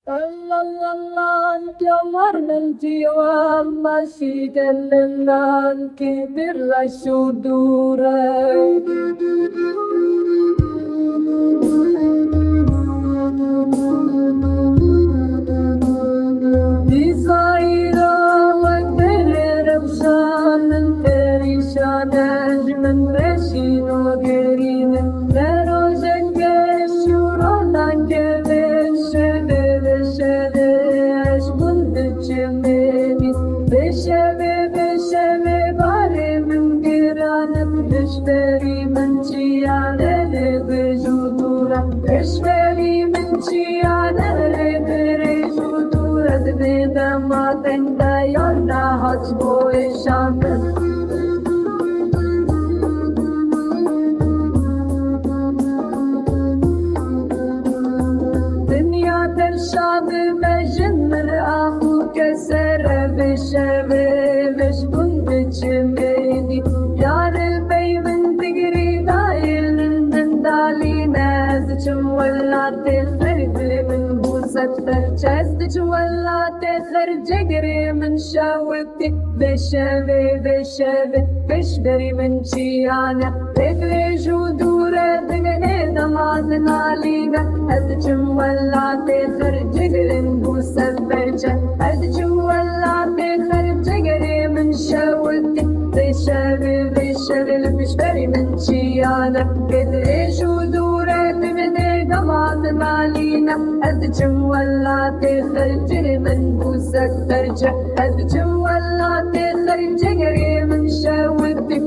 Lan yamarnan jiwa masih dalam kibir sudura. Disaira waktu rabsan perişan ajman resino gerine nerozen geşurana geveşede veşede aşkın içimeni beşeme bari min giranım beşberi min çiyane vücudura beşberi min çiyane vücudura Vedama tenda yolda haç boy şanlı Dünya terşadı mecnmer ahu kesere beşeve beşbun biçimeni Yar beymin tigri dailin daline zıçım valla tezleri min ستر جست ولا تخر جقري من شاوتي بشبي بشبري من شيانة تدري جودورة دقني دمازنا لينا هدجم ولا تخر جقري من سبرجة هدجم ولا تخر جقري من شاوتي بشبي بشبري من شيانة تدري جودورة دقني دمازنا لينا هدجم ولا تخرج من بوسك ترجع هدجم ولا تخرج جقري من شاوتي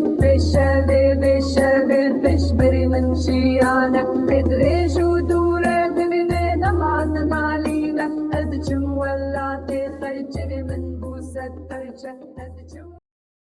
بشبري من شيانك تدري جودورك من دمعنا علينا هدجم ولا تخرج من بوسك ترجع هدجم